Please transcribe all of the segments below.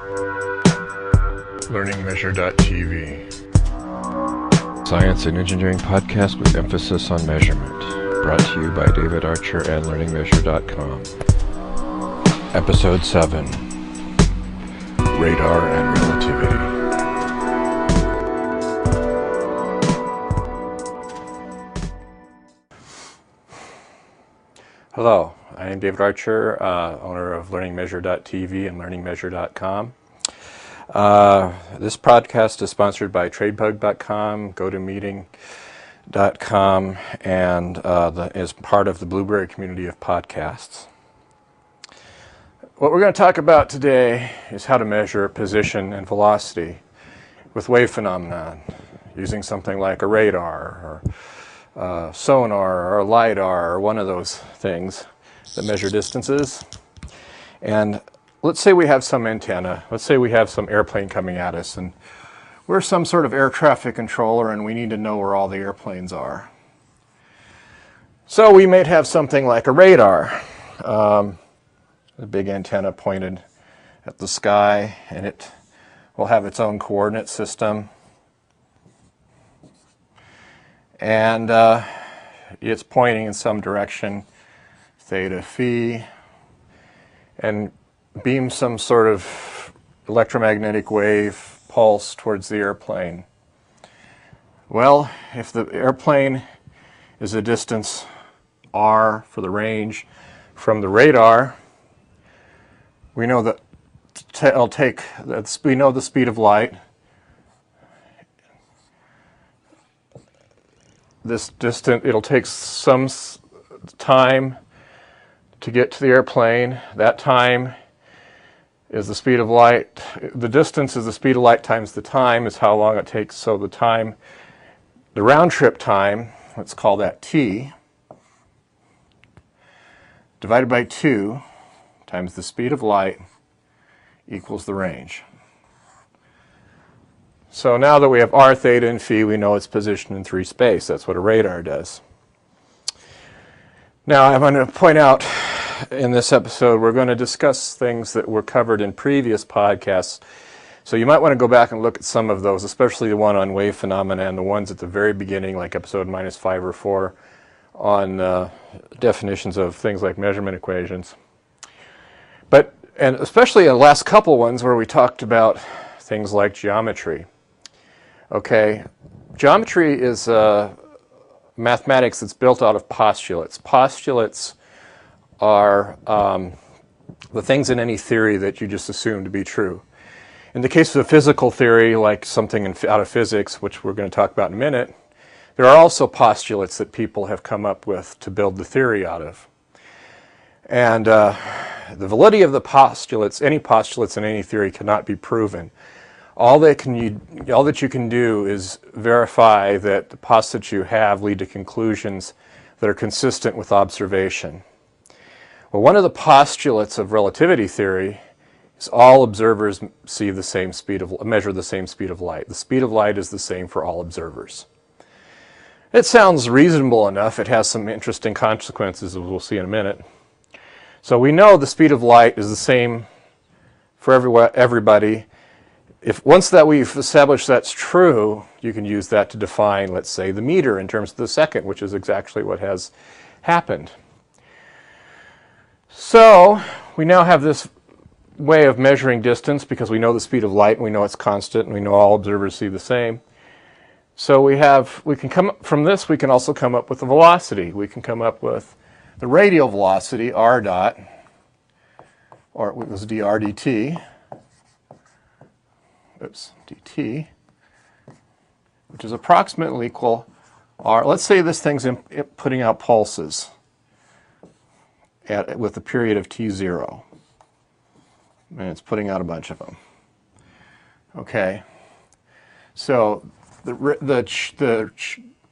LearningMeasure.tv, science and engineering podcast with emphasis on measurement. Brought to you by David Archer and LearningMeasure.com. Episode 7, Radar and Relativity. Hello, I am David Archer, owner of LearningMeasure.tv and LearningMeasure.com. This podcast is sponsored by TradePug.com, GoToMeeting.com, and is part of the Blueberry community of podcasts. What we're going to talk about today is how to measure position and velocity with wave phenomenon using something like a radar or sonar or LiDAR or one of those things that measure distances. And let's say we have some antenna. Let's say we have some airplane coming at us, and we're some sort of air traffic controller, and we need to know where all the airplanes are. So we might have something like a radar, a big antenna pointed at the sky, and it will have its own coordinate system. And it's pointing in some direction, theta, phi, and beam some sort of electromagnetic wave pulse towards the airplane. Well, if the airplane is a distance r for the range from the radar, we know that we know the speed of light. This distance, it'll take some time to get to the airplane. That time is the speed of light. The distance is the speed of light times the time is how long it takes. So the time, the round trip time, let's call that t, divided by 2 times the speed of light equals the range. So now that we have r, theta, and phi, we know its position in 3 space. That's what a radar does. Now I'm going to point out in this episode, we're going to discuss things that were covered in previous podcasts. So you might want to go back and look at some of those, especially the one on wave phenomena and the ones at the very beginning, like episode -5 or 4, on definitions of things like measurement equations. And especially the last couple ones where we talked about things like geometry. Okay, geometry is mathematics that's built out of postulates. Postulates are the things in any theory that you just assume to be true. In the case of a physical theory, like something out of physics, which we're going to talk about in a minute, there are also postulates that people have come up with to build the theory out of. And the validity of the postulates, any postulates in any theory, cannot be proven. All that you can do is verify that the postulates you have lead to conclusions that are consistent with observation. Well, one of the postulates of relativity theory is all observers measure the same speed of light. The speed of light is the same for all observers. It sounds reasonable enough. It has some interesting consequences, as we'll see in a minute. So we know the speed of light is the same for everybody. Once that we've established that's true, you can use that to define, let's say, the meter in terms of the second, which is exactly what has happened. So we now have this way of measuring distance because we know the speed of light and we know it's constant and we know all observers see the same. So we can come up from this, we can also come up with the velocity. We can come up with the radial velocity, r dot, or it was dr dt, dt, which is approximately equal r. Let's say this thing's putting out pulses with a period of t0, and it's putting out a bunch of them. Okay, so the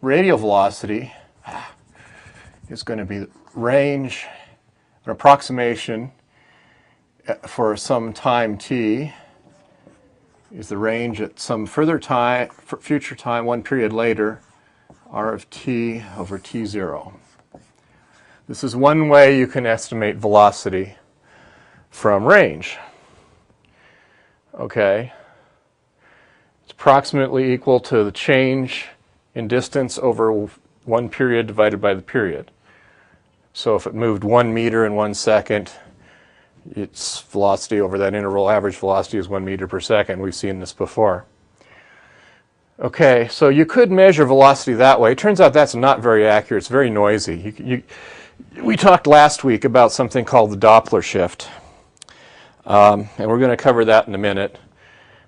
radial velocity is going to be range, an approximation for some time t is the range at some further time, future time, one period later, r of t over t0. This is one way you can estimate velocity from range. Okay. It's approximately equal to the change in distance over one period divided by the period. So if it moved 1 meter in 1 second, its velocity over that interval, average velocity, is 1 meter per second. We've seen this before. Okay, so you could measure velocity that way. It turns out that's not very accurate. It's very noisy. We talked last week about something called the Doppler shift, and we're going to cover that in a minute.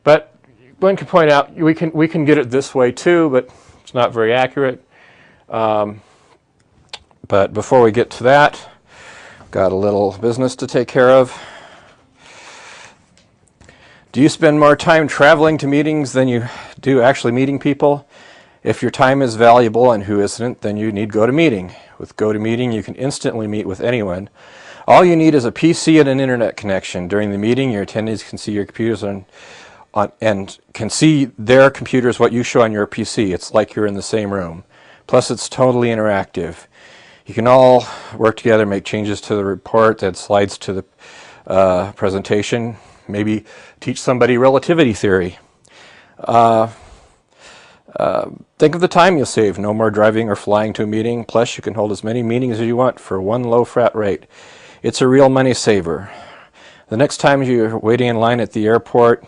But one can point out we can get it this way too, but it's not very accurate. But before we get to that, got a little business to take care of. Do you spend more time traveling to meetings than you do actually meeting people? If your time is valuable and who isn't, then you need GoToMeeting. With GoToMeeting, you can instantly meet with anyone. All you need is a PC and an internet connection. During the meeting, your attendees can see your computers and can see their computers, what you show on your PC. It's like you're in the same room. Plus, it's totally interactive. You can all work together, make changes to the report, add slides to the presentation, maybe teach somebody relativity theory. Think of the time you'll save. No more driving or flying to a meeting. Plus, you can hold as many meetings as you want for one low flat rate. It's a real money saver. The next time you're waiting in line at the airport,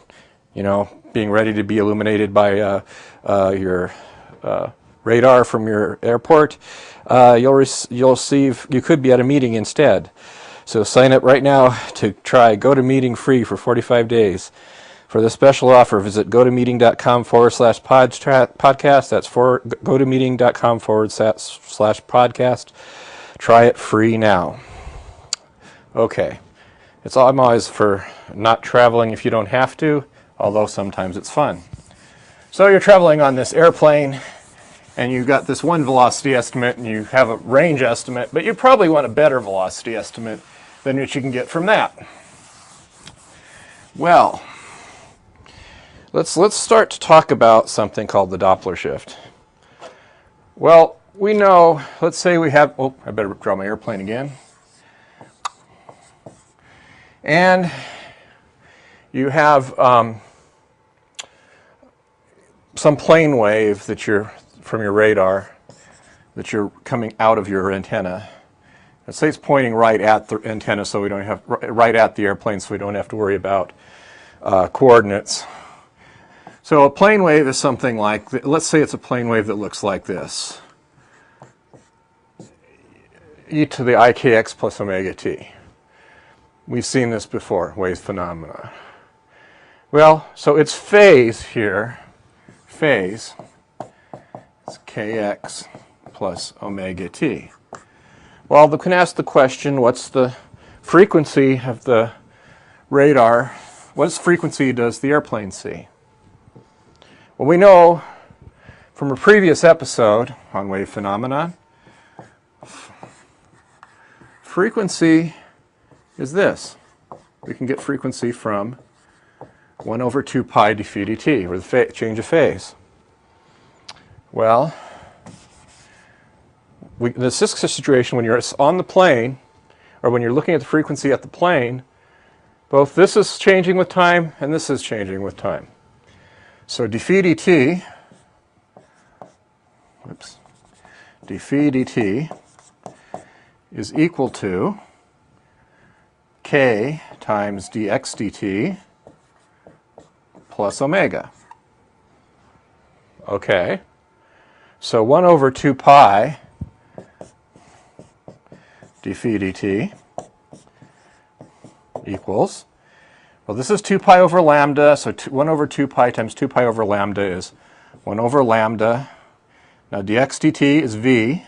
being ready to be illuminated by your radar from your airport, you could be at a meeting instead. So sign up right now to try GoToMeeting free for 45 days. For the special offer, visit gotomeeting.com/podcast. That's gotomeeting.com/podcast. Try it free now. Okay. I'm always for not traveling if you don't have to, although sometimes it's fun. So you're traveling on this airplane, and you've got this one velocity estimate, and you have a range estimate, but you probably want a better velocity estimate than what you can get from that. Well, let's start to talk about something called the Doppler shift. Well, we know, let's say we have, I better draw my airplane again. And you have some plane wave that from your radar that you're coming out of your antenna. Let's say it's pointing right at the antenna, so we don't have right at the airplane, so we don't have to worry about coordinates. So a plane wave is something like, let's say it's a plane wave that looks like this. E to the ikx plus omega t. We've seen this before, wave phenomena. Well, so its phase here, is kx plus omega t. Well, we can ask the question, what's the frequency of the radar? What frequency does the airplane see? Well, we know from a previous episode on wave phenomena, frequency is this. We can get frequency from 1 over 2 pi dphi dt, or the change of phase. Well, in this situation, when you're on the plane, or when you're looking at the frequency at the plane, both this is changing with time and this is changing with time. So dphi dt is equal to k times dx dt plus omega. Okay, so 1 over 2 pi dphi dt equals, well, this is 2 pi over lambda, so 1 over 2 pi times 2 pi over lambda is 1 over lambda. Now dx dt is v,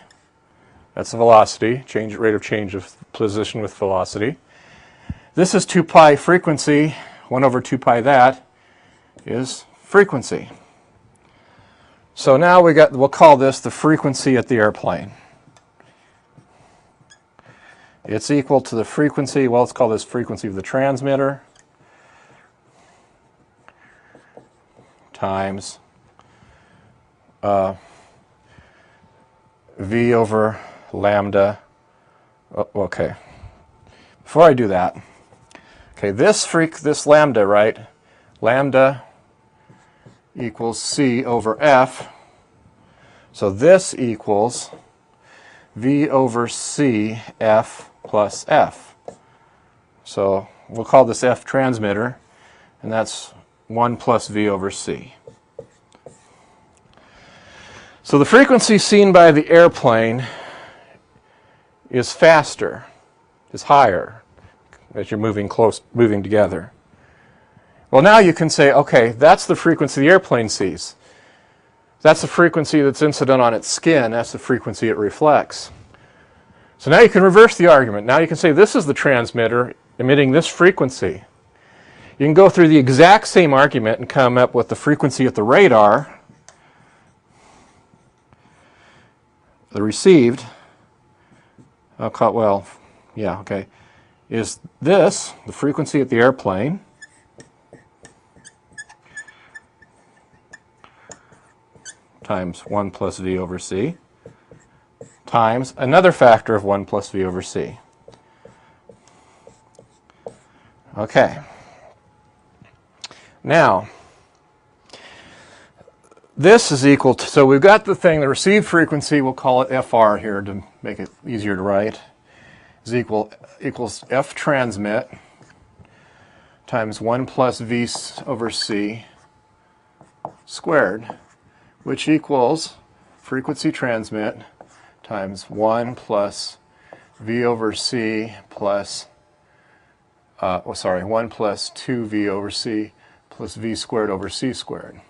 that's the velocity, rate of change of position with velocity. This is 2 pi frequency, 1 over 2 pi that is frequency. So now we'll call this the frequency at the airplane. It's equal to the frequency, well, let's call this frequency of the transmitter times v over lambda. Oh, okay. Before I do that, okay, this lambda, right? lambda equals c over f. So this equals v over c f plus f. So we'll call this f transmitter, and that's 1 plus v over c. So the frequency seen by the airplane is faster, is higher as you're moving together. Well, now you can say, okay, that's the frequency the airplane sees. That's the frequency that's incident on its skin. That's the frequency it reflects. So now you can reverse the argument. Now you can say this is the transmitter emitting this frequency. You can go through the exact same argument and come up with the frequency at the radar, the received, is this, the frequency at the airplane, times 1 plus v over c, times another factor of 1 plus v over c. Okay. Now, this is equal to, so we've got the thing, the received frequency, we'll call it FR here to make it easier to write, is equals F transmit times 1 plus v over c squared, which equals frequency transmit times 1 plus v over c plus, 1 plus 2v over c plus v squared over c squared.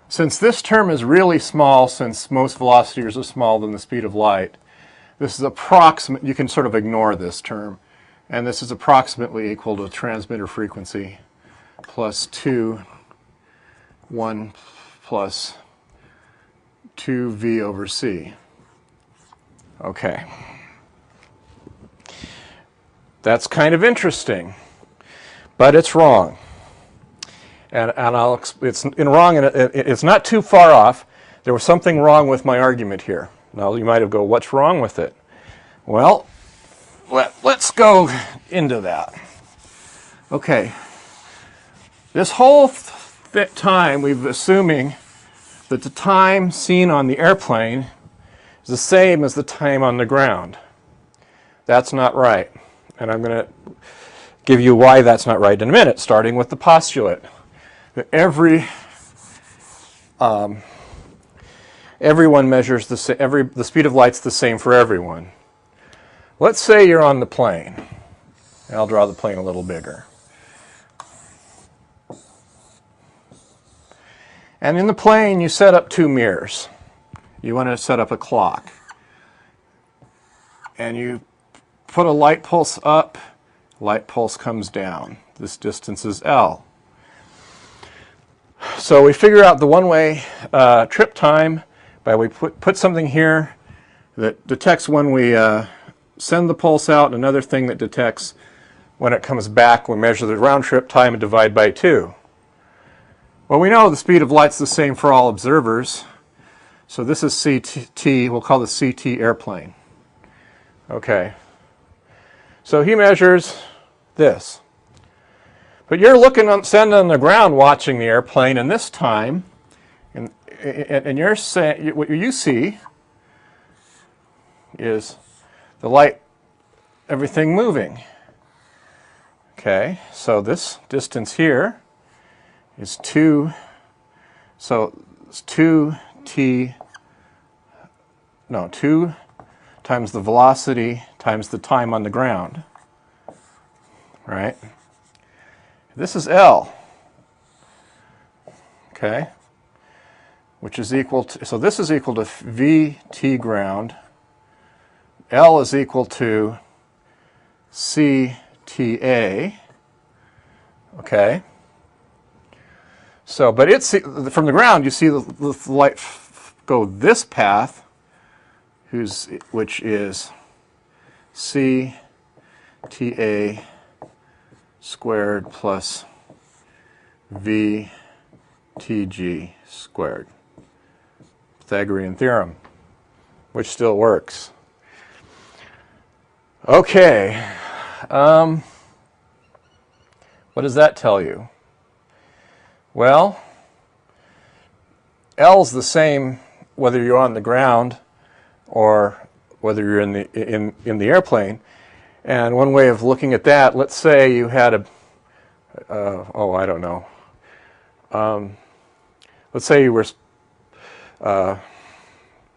Since this term is really small, since most velocities are smaller than the speed of light, this is approximate, you can sort of ignore this term, and this is approximately equal to transmitter frequency plus 1 plus 2v over c. Okay. That's kind of interesting, but it's wrong. And it's not too far off. There was something wrong with my argument here. Now you might have go, what's wrong with it? Well, let's go into that. Okay. This whole time we've been assuming that the time seen on the airplane is the same as the time on the ground. That's not right. And I'm going to give you why that's not right in a minute, starting with the postulate that everyone measures the speed of light's the same for everyone. Let's say you're on the plane. I'll draw the plane a little bigger. And in the plane, you set up 2 mirrors. You want to set up a clock. And you put a light pulse up, light pulse comes down. This distance is L. So we figure out the one-way trip time by we put something here that detects when we send the pulse out, and another thing that detects when it comes back. We measure the round trip time and divide by 2. Well, we know the speed of light's the same for all observers. So this is CT, we'll call this CT airplane. Okay. So he measures this. But you're standing on the ground watching the airplane, and this time, and you're saying, what you see is the light, everything moving. Okay, so this distance here is 2, so it's 2 times the velocity times the time on the ground, right? This is L, okay, which is equal to, so this is equal to VT ground. L is equal to CTA, okay. So, but it's from the ground, you see the light go this path, which is CTA squared plus VTG squared. Pythagorean theorem, which still works. Okay. What does that tell you? Well, L's the same whether you're on the ground or whether you're in the airplane. And one way of looking at that, let's say you had I don't know. Let's say you were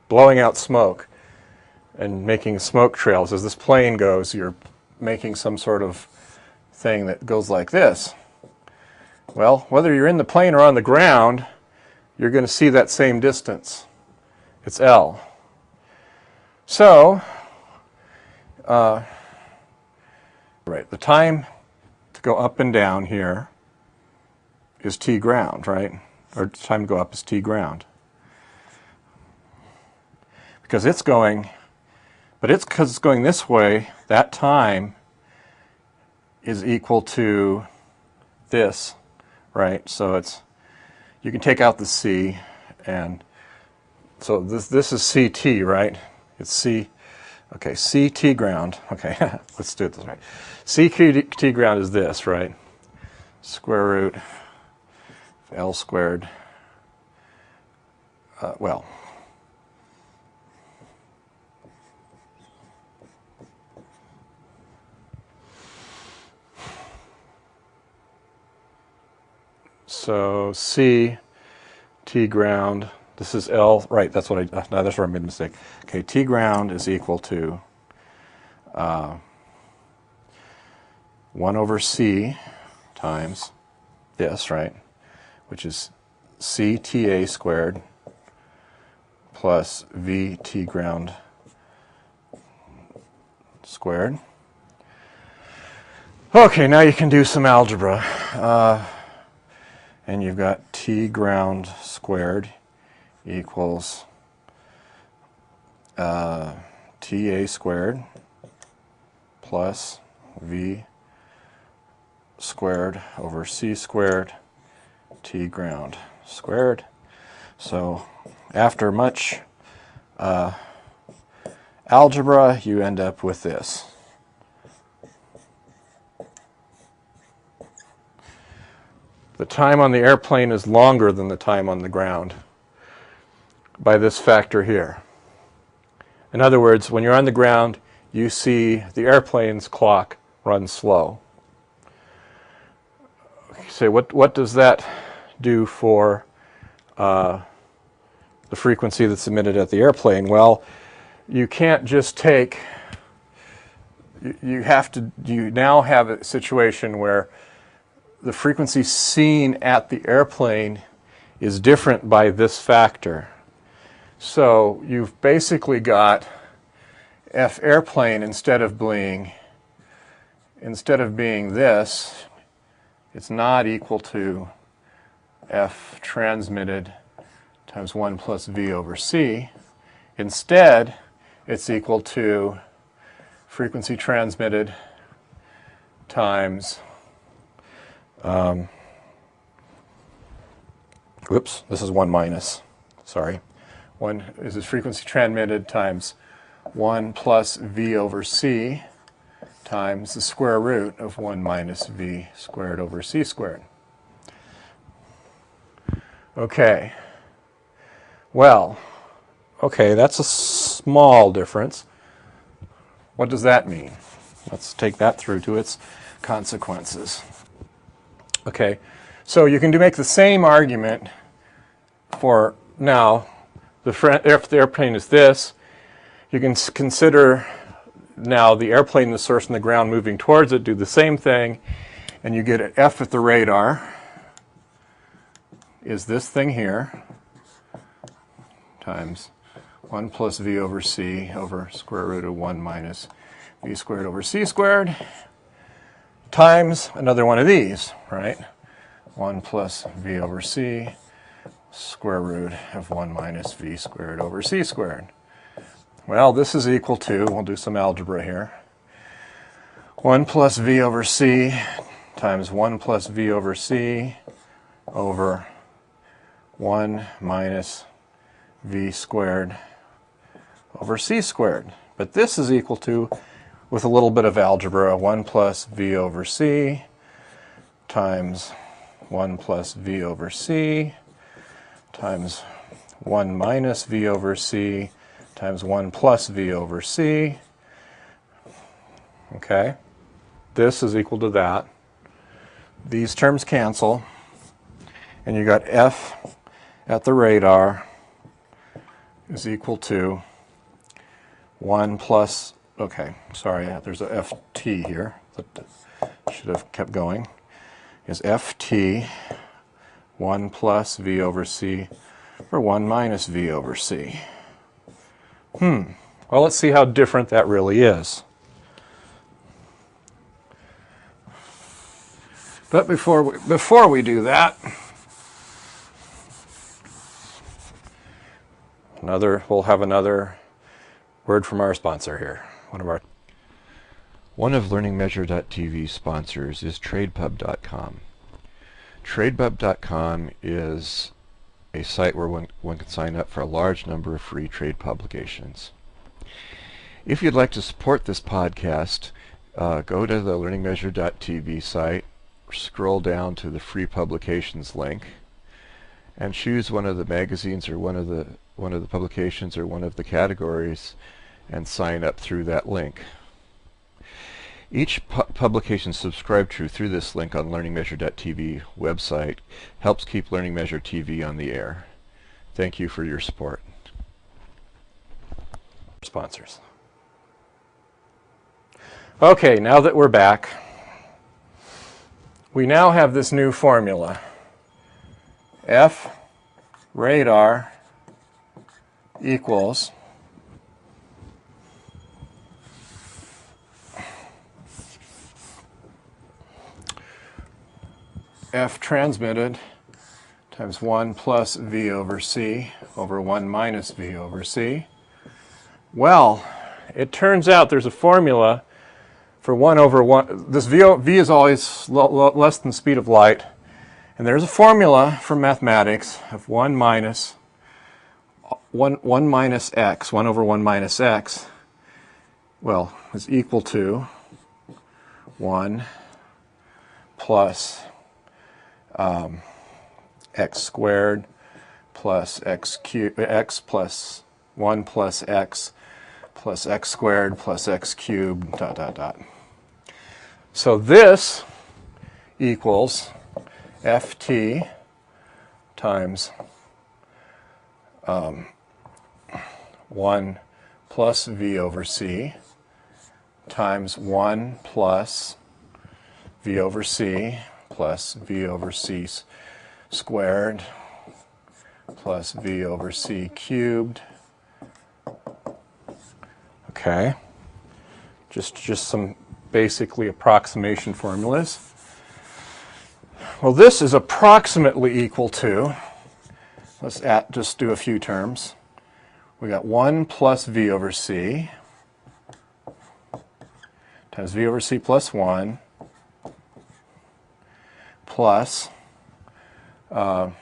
blowing out smoke and making smoke trails. As this plane goes, you're making some sort of thing that goes like this. Well, whether you're in the plane or on the ground, you're going to see that same distance. It's L. So, right, the time to go up and down here is t ground, right? Or time to go up is t ground. Because it's going, because it's going this way, that time is equal to this, right? So you can take out the c, and so this is ct, right? It's c, okay, ct ground, okay, let's do it this way. ct ground is this, right? Square root of L squared, so c t ground, this is L, right, that's what that's where I made a mistake. Okay, t ground is equal to 1 over c times this, right, which is cta squared plus vt ground squared. Okay, now you can do some algebra. And you've got t ground squared equals ta squared plus v squared over c squared t ground squared. So after much algebra, you end up with this. The time on the airplane is longer than the time on the ground by this factor here. In other words, when you're on the ground, you see the airplane's clock run slow. You say, what does that do for the frequency that's emitted at the airplane? Well, you can't just take, you now have a situation where the frequency seen at the airplane is different by this factor. So you've basically got F airplane instead of being this, it's not equal to F transmitted times 1 plus V over C. Instead, it's equal to frequency transmitted times this is 1 minus, sorry. This is frequency transmitted times 1 plus V over C times the square root of 1 minus V squared over C squared. Okay. Well, okay, that's a small difference. What does that mean? Let's take that through to its consequences. Okay, so you can make the same argument for now. If the airplane is this, you can consider now the airplane, the source, and the ground moving towards it, do the same thing, and you get an F at the radar is this thing here times 1 plus V over C over square root of 1 minus V squared over C squared times another one of these, right? 1 plus V over C square root of 1 minus V squared over C squared. Well, this is equal to, we'll do some algebra here, 1 plus V over C times 1 plus V over C over 1 minus V squared over C squared. But this is equal to, with a little bit of algebra, 1 plus V over C times 1 plus v over c times 1 minus v over c times 1 plus v over c. Okay? This is equal to that. These terms cancel. And you got f at the radar is equal to 1 plus, okay, sorry, there's a ft here. That should have kept going. Is ft 1 plus v over c or 1 minus v over c? Well, let's see how different that really is. But before we do that, we'll have another word from our sponsor here. One of LearningMeasure.tv's sponsors is TradePub.com. TradePub.com is a site where one can sign up for a large number of free trade publications. If you'd like to support this podcast, go to the LearningMeasure.tv site, scroll down to the free publications link, and choose one of the magazines or one of the publications or one of the categories and sign up through that link. Each publication subscribed to through this link on LearningMeasure.tv website helps keep Learning Measure TV on the air. Thank you for your support. Sponsors. Okay, now that we're back, we now have this new formula. F radar equals F transmitted times 1 plus v over c over 1 minus v over c. Well, it turns out there's a formula for 1 over 1. This v is always less than the speed of light. And there's a formula from mathematics of 1 minus x, 1 over 1 minus x, well, is equal to 1 plus x squared plus x plus 1 plus x squared plus x cubed, dot, dot, dot. So this equals ft times 1 plus v over c times 1 plus v over c plus v over c squared plus v over c cubed. Okay, just some basically approximation formulas. Well, this is approximately equal to, let's just do a few terms. We got 1 plus v over c times v over c plus 1 plus 1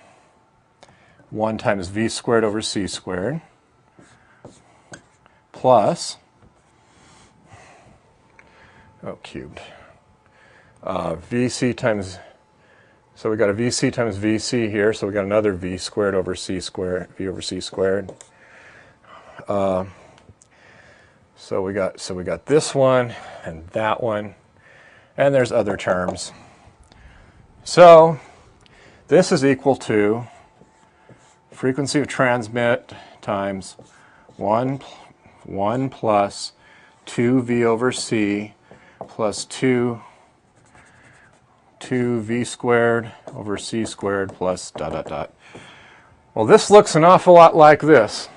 times v squared over c squared plus, cubed, vc times, so we got a vc times vc here, so we got another v squared over c squared, v over c squared. So we got this one and that one, and there's other terms. So this is equal to frequency of transmit times 1 plus 2v over c plus 2v squared over c squared plus dot dot dot. Well, this looks an awful lot like this.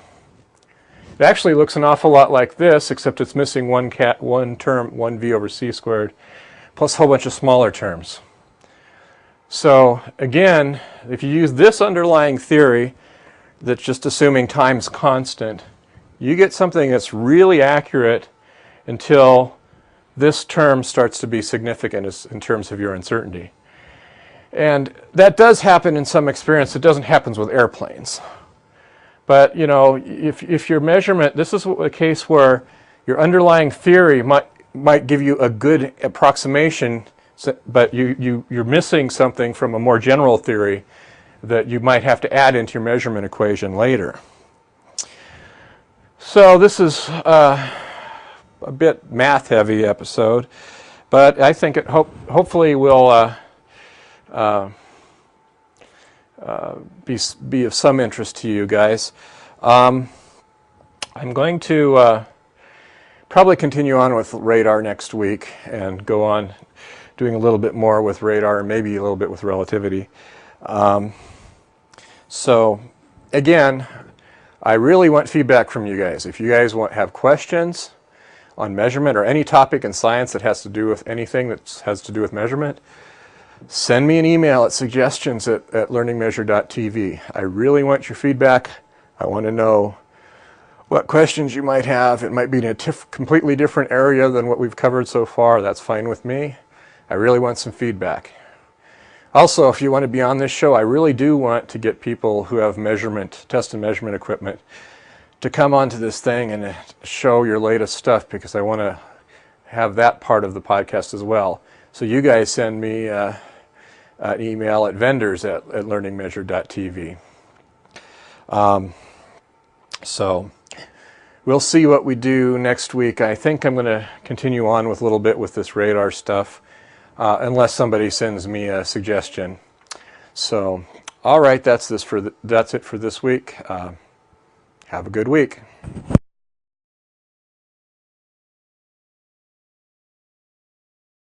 It actually looks an awful lot like this, except it's missing one term, 1v over c squared, plus a whole bunch of smaller terms. So again, if you use this underlying theory that's just assuming time's constant, you get something that's really accurate until this term starts to be significant in terms of your uncertainty. And that does happen in some experience. It doesn't happen with airplanes. But, you know, if your measurement, this is a case where your underlying theory might give you a good approximation So, but you're missing something from a more general theory that you might have to add into your measurement equation later. So this is a bit math-heavy episode, but I think it hopefully will be of some interest to you guys. I'm going to probably continue on with radar next week and go on doing a little bit more with radar and maybe a little bit with relativity. So again, I really want feedback from you guys. If you guys have questions on measurement or any topic in science that has to do with anything that has to do with measurement, send me an email at suggestions@learningmeasure.tv. I really want your feedback. I want to know what questions you might have. It might be in a completely different area than what we've covered so far. That's fine with me. I really want some feedback. Also, if you want to be on this show, I really do want to get people who have test and measurement equipment to come onto this thing and show your latest stuff, because I want to have that part of the podcast as well. So you guys send me an email at vendors@learningmeasure.tv. So we'll see what we do next week. I think I'm going to continue on with a little bit with this radar stuff, unless somebody sends me a suggestion. So, all right, that's it for this week. Have a good week.